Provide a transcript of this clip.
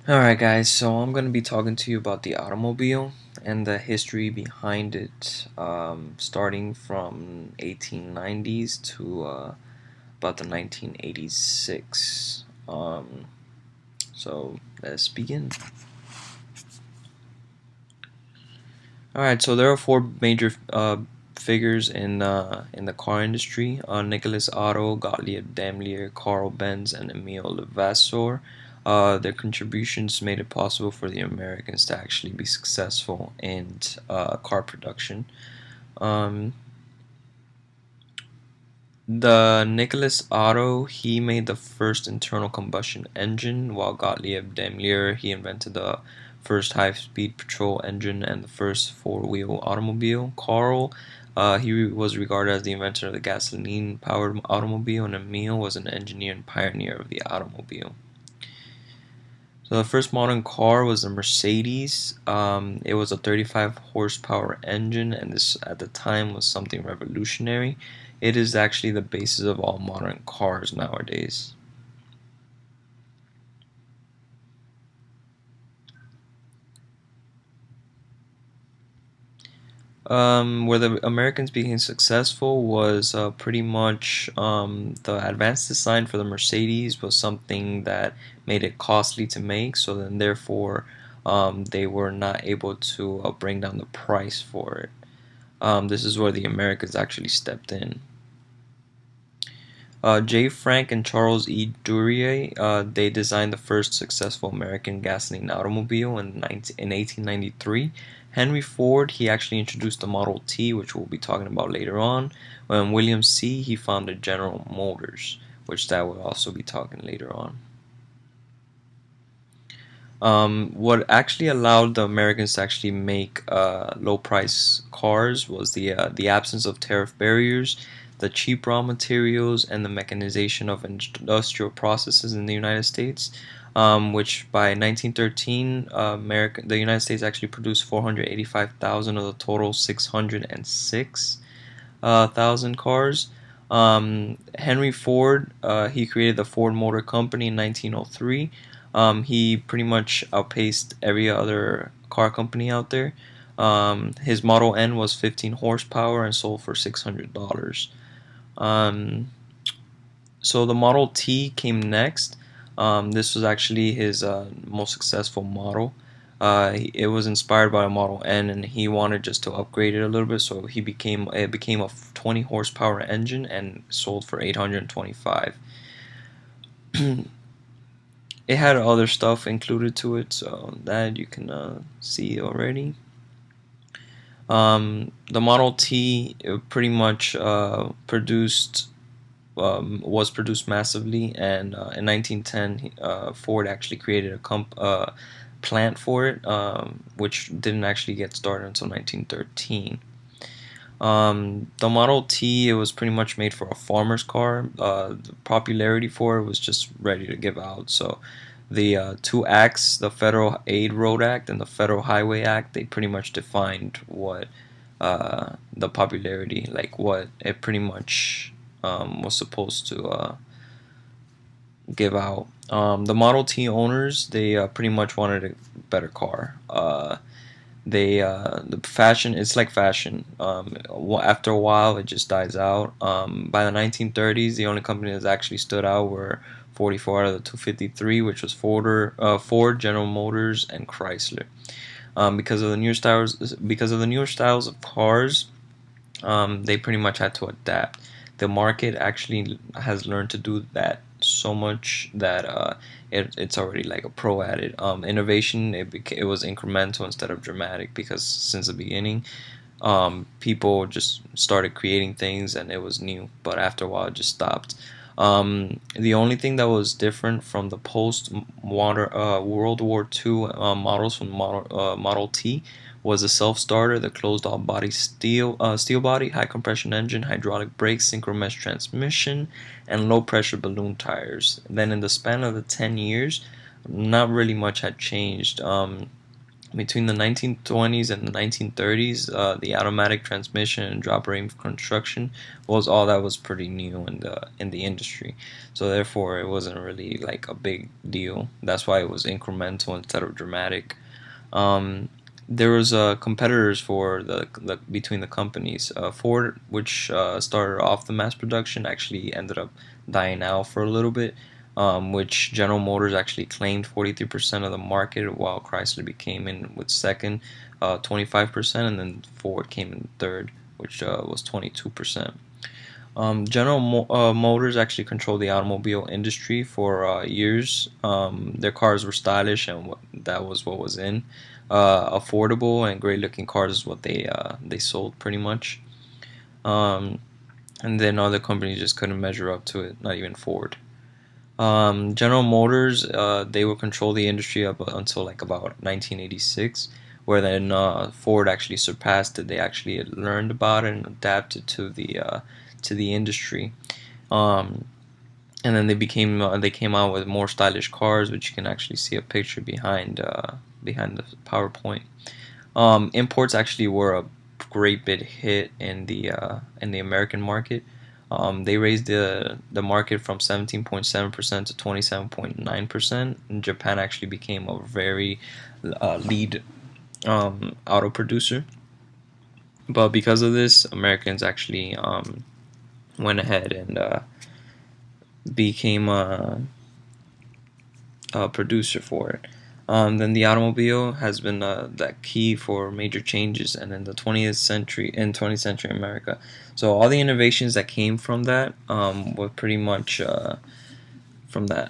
Alright guys, so I'm going to be talking to you about the automobile and the history behind it, starting from 1890s to about the 1986. So let's begin. Alright, so there are four major figures in the car industry: Nicholas Otto, Gottlieb Daimler, Carl Benz, and Emil Levasseur. Their contributions made it possible for the Americans to actually be successful in car production. Um, the Nicholas Otto, he made the first internal combustion engine, while Gottlieb Daimler, he invented the first high-speed petrol engine and the first four-wheel automobile. Carl, he was regarded as the inventor of the gasoline-powered automobile, and Emil was an engineer and pioneer of the automobile. So the first modern car was the Mercedes. It was a 35 horsepower engine, and this at the time was something revolutionary. It is actually the basis of all modern cars nowadays. Where the Americans became successful was pretty much the advanced design for the Mercedes was something that made it costly to make, so then therefore they were not able to bring down the price for it. This is where the Americans actually stepped in. J. Frank and Charles E. Duryea, they designed the first successful American gasoline automobile in 1893. Henry Ford, he actually introduced the Model T, which we'll be talking about later on. When William C., he founded General Motors, which that we'll also be talking later on. What actually allowed the Americans to actually make low-price cars was the absence of tariff barriers, the cheap raw materials, and the mechanization of industrial processes in the United States. Which by 1913, the United States actually produced 485,000 of the total 606 thousand cars. Henry Ford, he created the Ford Motor Company in 1903. He pretty much outpaced every other car company out there. His Model N was 15 horsepower and sold for $600. Um, so the Model T came next. This was actually his most successful model. It was inspired by a Model N, and he wanted just to upgrade it a little bit, so it became a 20 horsepower engine and sold for 825. It had other stuff included to it, so that you can see already. The Model T pretty much was produced massively, and in 1910, Ford actually created a plant for it, which didn't actually get started until 1913. The Model T, it was pretty much made for a farmer's car. The popularity for it was just ready to give out. So the two acts, the Federal Aid Road Act and the Federal Highway Act, they pretty much defined what the popularity, like what it pretty much was supposed to give out. The Model T owners, they pretty much wanted a better car. The fashion, it's like fashion. After a while it just dies out. By the 1930s, the only company that actually stood out were 44 out of the 253, which was Ford, General Motors, and Chrysler. Because of the newer styles of cars, they pretty much had to adapt. The market actually has learned to do that so much that it's already like a pro at it. Innovation, it was incremental instead of dramatic, because since the beginning, people just started creating things and it was new, but after a while it just stopped. The only thing that was different from the post World War II models from Model T was the self-starter, the closed-off body steel body, high compression engine, hydraulic brakes, synchromesh transmission, and low-pressure balloon tires. Then in the span of the 10 years, not really much had changed. Between the 1920s and the 1930s, the automatic transmission and drop ring construction was all that was pretty new in the industry. So therefore, it wasn't really like a big deal. That's why it was incremental instead of dramatic. Um, there was competitors for the between the companies. Ford, which started off the mass production, actually ended up dying out for a little bit, which General Motors actually claimed 43% of the market, while Chrysler became in with second, 25%, and then Ford came in third, which was 22%. General Motors actually controlled the automobile industry for years. Their cars were stylish, and that was what was in. Affordable and great-looking cars is what they sold pretty much. Um, and then other companies just couldn't measure up to it, not even Ford. General Motors, they would control the industry up until like about 1986, where then Ford actually surpassed it. They actually had learned about it and adapted to the industry. Um, and then they came out with more stylish cars, which you can actually see a picture behind the PowerPoint. Imports actually were a great big hit in the American market. They raised the market from 17.7% to 27.9%. And Japan actually became a very lead auto producer. But because of this, Americans actually went ahead and became a producer for it. Then the automobile has been that key for major changes, and in the 20th century America. So all the innovations that came from that were pretty much from that.